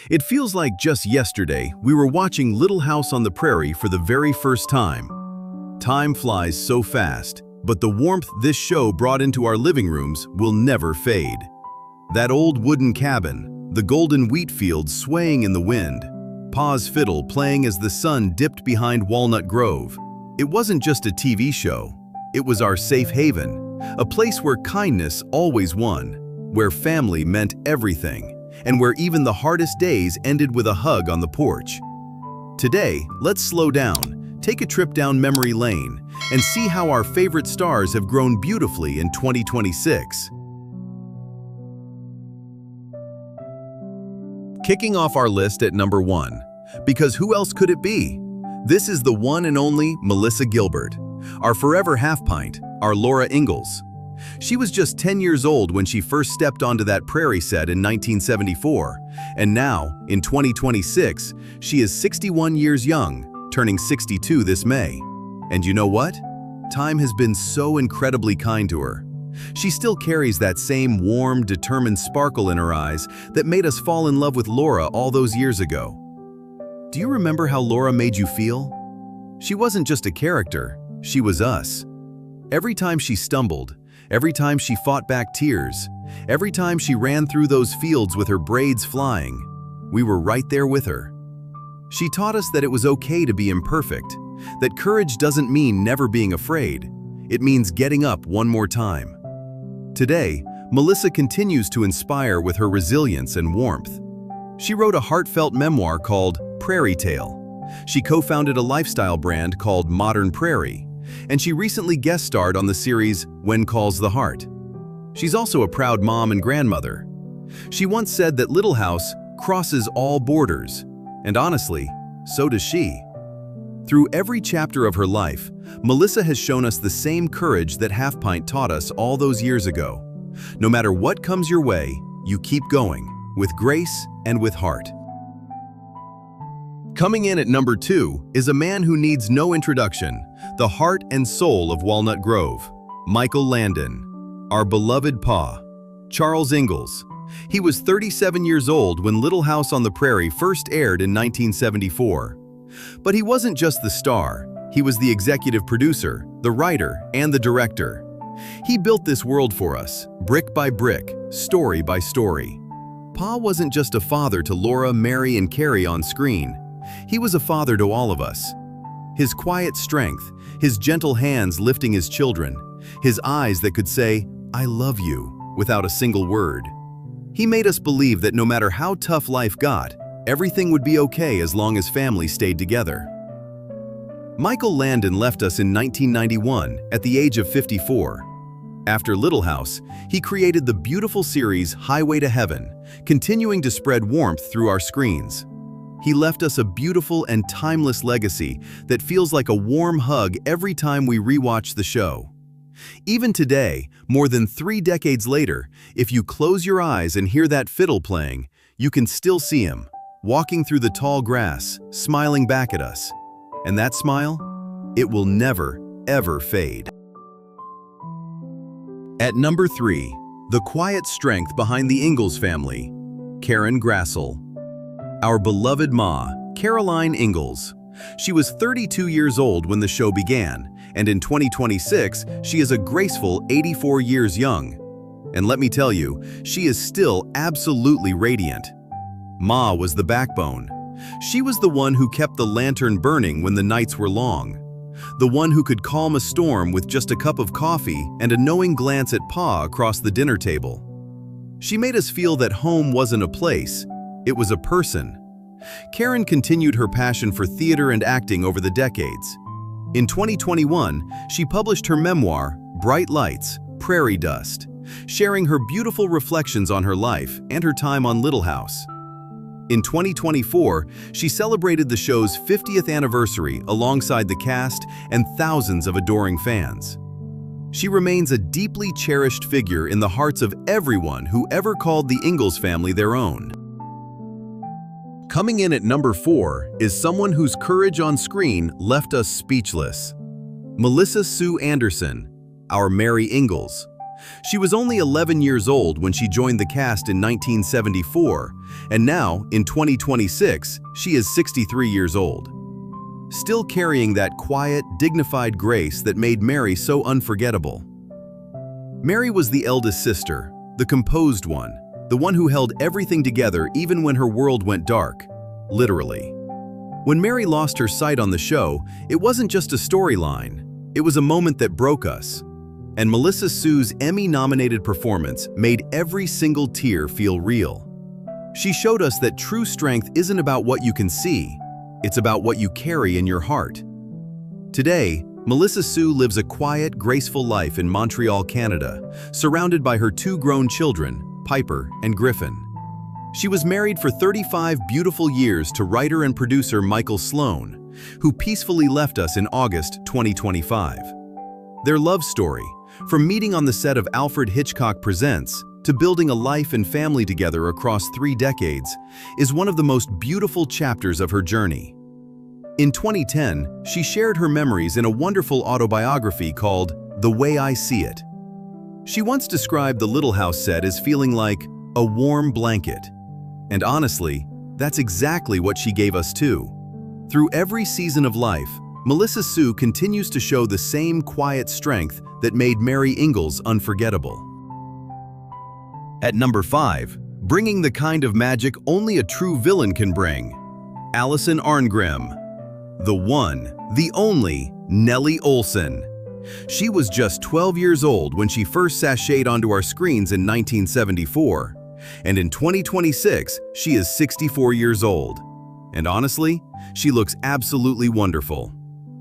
It feels like just yesterday we were watching Little House on the Prairie for the very first time. Time flies so fast, but the warmth this show brought into our living rooms will never fade. That old wooden cabin, the golden wheat fields swaying in the wind, Pa's fiddle playing as the sun dipped behind Walnut Grove. It wasn't just a TV show, it was our safe haven, a place where kindness always won, where family meant everything, and where even the hardest days ended with a hug on the porch. Today, let's slow down, take a trip down memory lane, and see how our favorite stars have grown beautifully in 2026. Kicking off our list at number 1, because who else could it be? This is the one and only Melissa Gilbert, our forever half-pint, our Laura Ingalls. She was just 10 years old when she first stepped onto that Prairie set in 1974, and now, in 2026, she is 61 years young, turning 62 this May. And you know what? Time has been so incredibly kind to her. She still carries that same warm, determined sparkle in her eyes that made us fall in love with Laura all those years ago. Do you remember how Laura made you feel? She wasn't just a character, she was us. Every time she stumbled, every time she fought back tears, every time she ran through those fields with her braids flying, we were right there with her. She taught us that it was okay to be imperfect, that courage doesn't mean never being afraid, it means getting up one more time. Today, Melissa continues to inspire with her resilience and warmth. She wrote a heartfelt memoir called Prairie Tale. She co-founded a lifestyle brand called Modern Prairie, and she recently guest starred on the series When Calls the Heart. She's also a proud mom and grandmother. She once said that Little House crosses all borders, and honestly, so does she. Through every chapter of her life, Melissa has shown us the same courage that Half Pint taught us all those years ago. No matter what comes your way, you keep going, with grace and with heart. Coming in at number 2 is a man who needs no introduction, the heart and soul of Walnut Grove, Michael Landon, our beloved Pa, Charles Ingalls. He was 37 years old when Little House on the Prairie first aired in 1974. But he wasn't just the star, he was the executive producer, the writer, and the director. He built this world for us, brick by brick, story by story. Pa wasn't just a father to Laura, Mary, and Carrie on screen. He was a father to all of us. His quiet strength, his gentle hands lifting his children, his eyes that could say, "I love you," without a single word. He made us believe that no matter how tough life got, everything would be okay as long as family stayed together. Michael Landon left us in 1991 at the age of 54. After Little House, he created the beautiful series Highway to Heaven, continuing to spread warmth through our screens. He left us a beautiful and timeless legacy that feels like a warm hug every time we rewatch the show. Even today, more than 3 decades later, if you close your eyes and hear that fiddle playing, you can still see him, walking through the tall grass, smiling back at us. And that smile? It will never, ever fade. At number 3, the quiet strength behind the Ingalls family, Grassle. Our beloved Ma, Caroline Ingalls. She was 32 years old when the show began, and in 2026, she is a graceful 84 years young. And let me tell you, she is still absolutely radiant. Ma was the backbone. She was the one who kept the lantern burning when the nights were long. The one who could calm a storm with just a cup of coffee and a knowing glance at Pa across the dinner table. She made us feel that home wasn't a place, it was a person. Karen continued her passion for theater and acting over the decades. In 2021, she published her memoir, Bright Lights, Prairie Dust, sharing her beautiful reflections on her life and her time on Little House. In 2024, she celebrated the show's 50th anniversary alongside the cast and thousands of adoring fans. She remains a deeply cherished figure in the hearts of everyone who ever called the Ingalls family their own. Coming in at number 4 is someone whose courage on screen left us speechless. Melissa Sue Anderson, our Mary Ingalls. She was only 11 years old when she joined the cast in 1974, and now, in 2026, she is 63 years old. Still carrying that quiet, dignified grace that made Mary so unforgettable. Mary was the eldest sister, the composed one, the one who held everything together even when her world went dark, literally. When Mary lost her sight on the show, it wasn't just a storyline, it was a moment that broke us. And Melissa Sue's Emmy-nominated performance made every single tear feel real. She showed us that true strength isn't about what you can see, it's about what you carry in your heart. Today, Melissa Sue lives a quiet, graceful life in Montreal, Canada, surrounded by her 2 grown children, Piper and Griffin. She was married for 35 beautiful years to writer and producer Michael Sloan, who peacefully left us in August 2025. Their love story, from meeting on the set of Alfred Hitchcock Presents to building a life and family together across 3 decades, is one of the most beautiful chapters of her journey. In 2010, she shared her memories in a wonderful autobiography called The Way I See It. She once described the Little House set as feeling like a warm blanket. And honestly, that's exactly what she gave us too. Through every season of life, Melissa Sue continues to show the same quiet strength that made Mary Ingalls unforgettable. At number 5, bringing the kind of magic only a true villain can bring, Alison Arngrim. The one, the only, Nellie Oleson. She was just 12 years old when she first sashayed onto our screens in 1974, and in 2026, she is 64 years old. And honestly, she looks absolutely wonderful.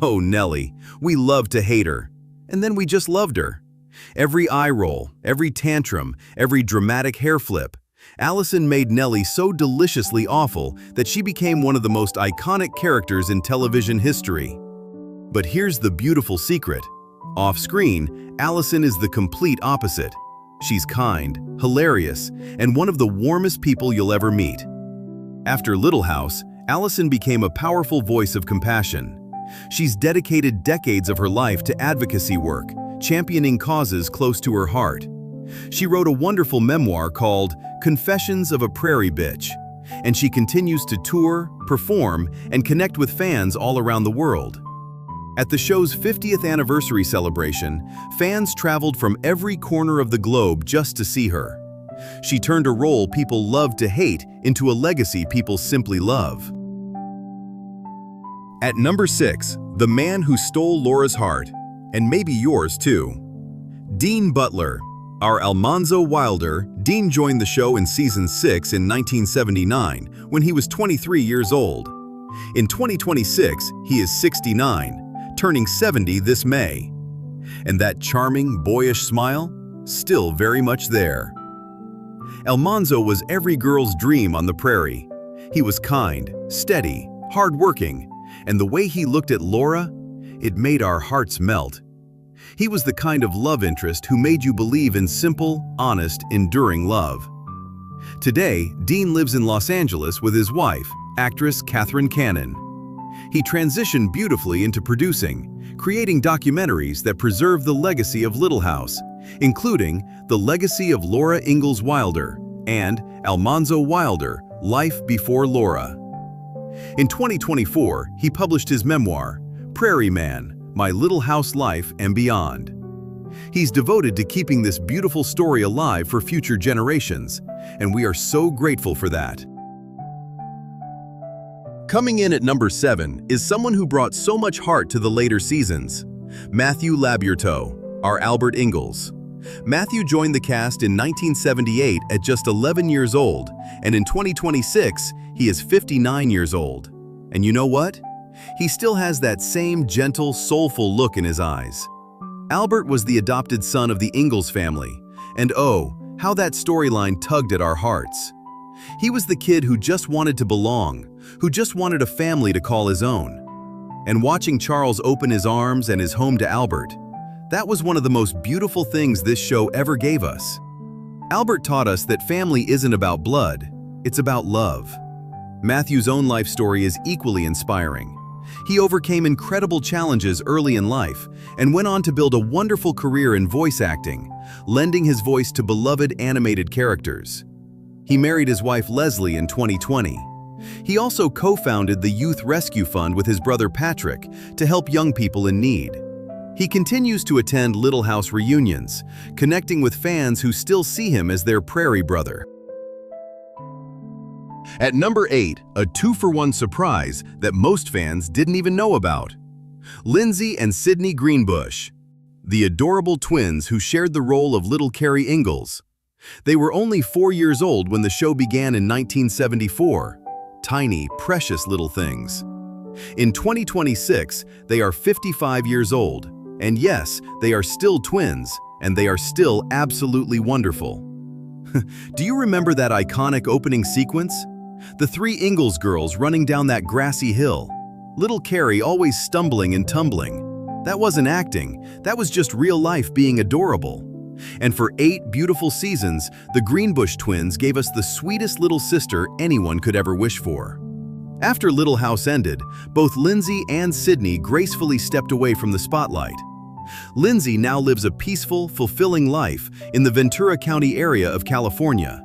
Oh, Nellie, we loved to hate her, and then we just loved her. Every eye roll, every tantrum, every dramatic hair flip, Alison made Nellie so deliciously awful that she became one of the most iconic characters in television history. But here's the beautiful secret. Off-screen, Alison is the complete opposite. She's kind, hilarious, and one of the warmest people you'll ever meet. After Little House, Alison became a powerful voice of compassion. She's dedicated decades of her life to advocacy work, championing causes close to her heart. She wrote a wonderful memoir called Confessions of a Prairie Bitch, and she continues to tour, perform, and connect with fans all around the world. At the show's 50th anniversary celebration, fans traveled from every corner of the globe just to see her. She turned a role people loved to hate into a legacy people simply love. At number 6, the man who stole Laura's heart, and maybe yours too. Dean Butler. Our Almanzo Wilder, Dean joined the show in season 6 in 1979 when he was 23 years old. In 2026, he is 69, turning 70 this May. And that charming, boyish smile, still very much there. Almanzo was every girl's dream on the prairie. He was kind, steady, hardworking, and the way he looked at Laura, it made our hearts melt. He was the kind of love interest who made you believe in simple, honest, enduring love. Today, Dean lives in Los Angeles with his wife, actress Catherine Cannon. He transitioned beautifully into producing, creating documentaries that preserve the legacy of Little House, including The Legacy of Laura Ingalls Wilder and Almanzo Wilder, Life Before Laura. In 2024, he published his memoir, Prairie Man, My Little House Life and Beyond. He's devoted to keeping this beautiful story alive for future generations, and we are so grateful for that. Coming in at number 7 is someone who brought so much heart to the later seasons, Matthew Labyorteaux, our Albert Ingalls. Matthew joined the cast in 1978 at just 11 years old, and in 2026, he is 59 years old. And you know what? He still has that same gentle, soulful look in his eyes. Albert was the adopted son of the Ingalls family, and oh, how that storyline tugged at our hearts. He was the kid who just wanted to belong, who just wanted a family to call his own. And watching Charles open his arms and his home to Albert, that was one of the most beautiful things this show ever gave us. Albert taught us that family isn't about blood, it's about love. Matthew's own life story is equally inspiring. He overcame incredible challenges early in life and went on to build a wonderful career in voice acting, lending his voice to beloved animated characters. He married his wife Leslie in 2020. He also co-founded the Youth Rescue Fund with his brother Patrick to help young people in need. He continues to attend Little House reunions, connecting with fans who still see him as their Prairie brother. At number 8, a 2-for-1 surprise that most fans didn't even know about. Lindsay and Sidney Greenbush, the adorable twins who shared the role of little Carrie Ingalls. They were only 4 years old when the show began in 1974. Tiny, precious little things. In 2026, they are 55 years old. And yes, they are still twins, and they are still absolutely wonderful. Do you remember that iconic opening sequence? The 3 Ingalls girls running down that grassy hill. Little Carrie always stumbling and tumbling. That wasn't acting, that was just real life being adorable. And for 8 beautiful seasons, the Greenbush twins gave us the sweetest little sister anyone could ever wish for. After Little House ended, both Lindsay and Sidney gracefully stepped away from the spotlight. Lindsay now lives a peaceful, fulfilling life in the Ventura County area of California.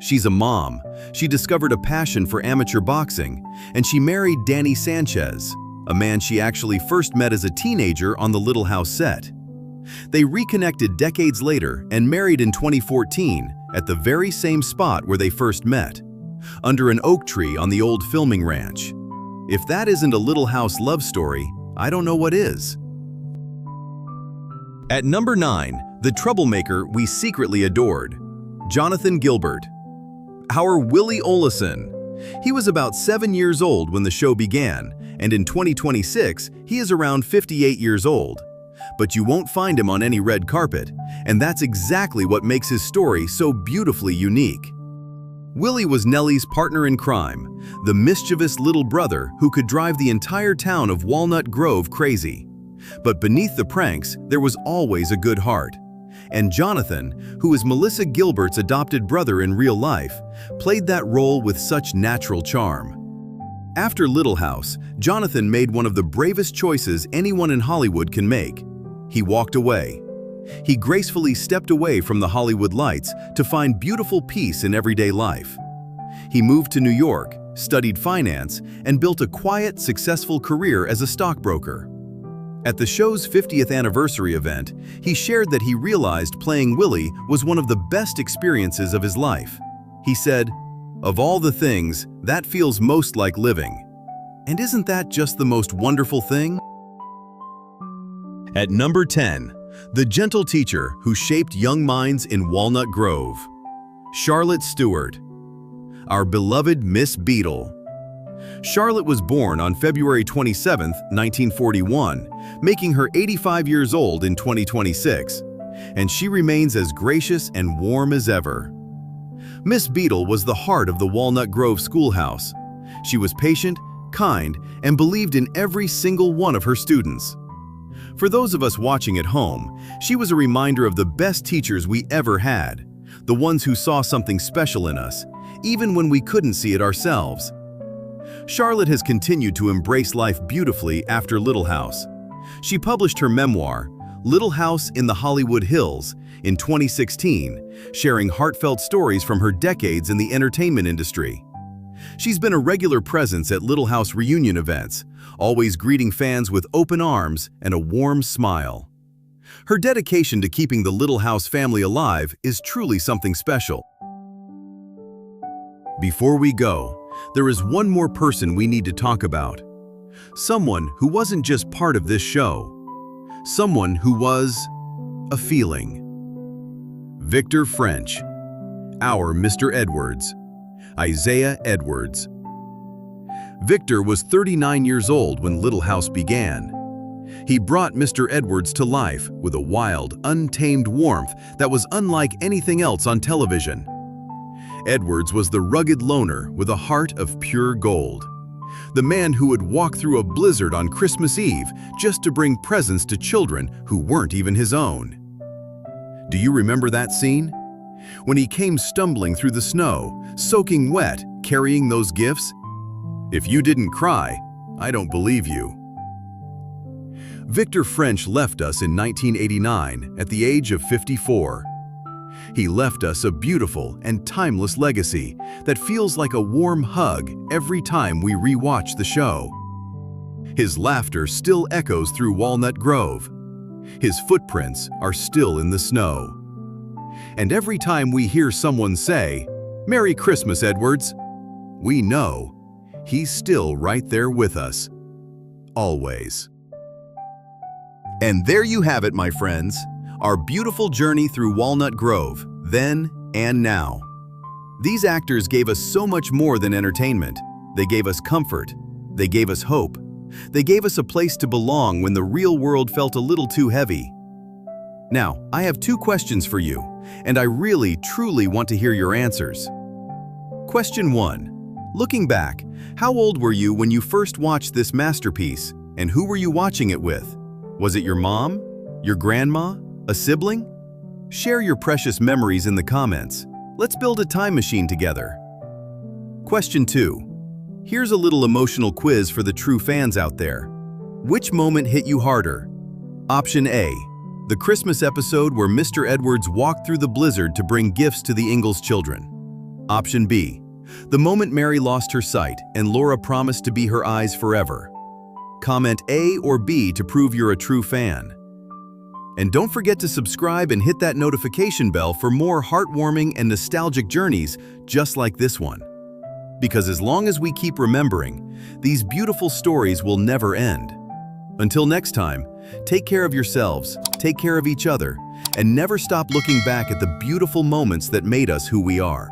She's a mom, she discovered a passion for amateur boxing, and she married Danny Sanchez, a man she actually first met as a teenager on the Little House set. They reconnected decades later and married in 2014 at the very same spot where they first met, under an oak tree on the old filming ranch. If that isn't a Little House love story, I don't know what is. At number 9, the troublemaker we secretly adored, Jonathan Gilbert. Our Willie Oleson. He was about 7 years old when the show began, and in 2026, he is around 58 years old. But you won't find him on any red carpet, and that's exactly what makes his story so beautifully unique. Willie was Nellie's partner in crime, the mischievous little brother who could drive the entire town of Walnut Grove crazy. But beneath the pranks, there was always a good heart. And Jonathan, who is Melissa Gilbert's adopted brother in real life, played that role with such natural charm. After Little House, Jonathan made one of the bravest choices anyone in Hollywood can make. He walked away. He gracefully stepped away from the Hollywood lights to find beautiful peace in everyday life. He moved to New York, studied finance, and built a quiet, successful career as a stockbroker. At the show's 50th anniversary event, he shared that he realized playing Willie was one of the best experiences of his life. He said, "Of all the things, that feels most like living." And isn't that just the most wonderful thing? At number 10, the gentle teacher who shaped young minds in Walnut Grove, Charlotte Stewart. Our beloved Miss Beadle. Charlotte was born on February 27, 1941, making her 85 years old in 2026, and she remains as gracious and warm as ever. Miss Beadle was the heart of the Walnut Grove schoolhouse. She was patient, kind, and believed in every single one of her students. For those of us watching at home, she was a reminder of the best teachers we ever had, the ones who saw something special in us, even when we couldn't see it ourselves. Charlotte has continued to embrace life beautifully after Little House. She published her memoir, Little House in the Hollywood Hills, in 2016, sharing heartfelt stories from her decades in the entertainment industry. She's been a regular presence at Little House reunion events, always greeting fans with open arms and a warm smile. Her dedication to keeping the Little House family alive is truly something special. Before we go, there is one more person we need to talk about. Someone who wasn't just part of this show. Someone who was a feeling. Victor French. Our Mr. Edwards. Isaiah Edwards. Victor was 39 years old when Little House began. He brought Mr. Edwards to life with a wild, untamed warmth that was unlike anything else on television. Edwards was the rugged loner with a heart of pure gold. The man who would walk through a blizzard on Christmas Eve just to bring presents to children who weren't even his own. Do you remember that scene? When he came stumbling through the snow, soaking wet, carrying those gifts? If you didn't cry, I don't believe you. Victor French left us in 1989 at the age of 54. He left us a beautiful and timeless legacy that feels like a warm hug every time we rewatch the show. His laughter still echoes through Walnut Grove. His footprints are still in the snow. And every time we hear someone say, "Merry Christmas, Edwards," we know he's still right there with us. Always. And there you have it, my friends. Our beautiful journey through Walnut Grove, then and now. These actors gave us so much more than entertainment. They gave us comfort. They gave us hope. They gave us a place to belong when the real world felt a little too heavy. Now, I have 2 questions for you, and I really, truly want to hear your answers. Question 1. Looking back, how old were you when you first watched this masterpiece, and who were you watching it with? Was it your mom? Your grandma? A sibling? Share your precious memories in the comments. Let's build a time machine together. Question 2. Here's a little emotional quiz for the true fans out there. Which moment hit you harder? Option A. The Christmas episode where Mr. Edwards walked through the blizzard to bring gifts to the Ingalls children. Option B. The moment Mary lost her sight and Laura promised to be her eyes forever. Comment A or B to prove you're a true fan. And don't forget to subscribe and hit that notification bell for more heartwarming and nostalgic journeys just like this one. Because as long as we keep remembering, these beautiful stories will never end. Until next time, take care of yourselves, take care of each other, and never stop looking back at the beautiful moments that made us who we are.